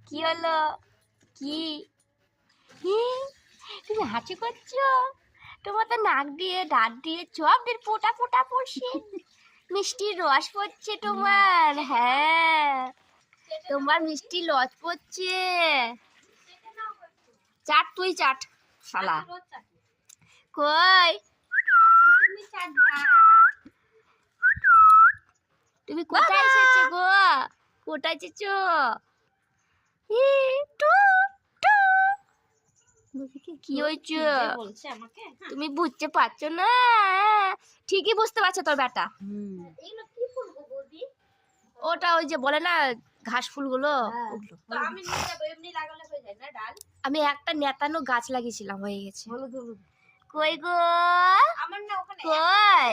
কি হলো? কি? তুমি হাঁচি করছো? তোমার তো নাক দিয়ে দাঁত দিয়ে চোখ দিয়ে ফোঁটা ফোঁটা পড়ছে, মিষ্টির রস পড়ছে তোমার। হ্যাঁ, তোমার মিষ্টি লজ পড়ছে। চাট, তুই চাট শালা। কই তুমি কোথায় এসেছো গো? কোথায় এসেছো? কি হয়েছে? তুমি বুঝতে পারছো না? ঠিকই বুঝতে পারছো তোর বেটা। ওটা ওই যে বলে না ঘাস ফুলগুলো, আমি একটা নেতানো গাছ লাগিয়েছিলাম, হয়ে গেছে। কই গো? কই?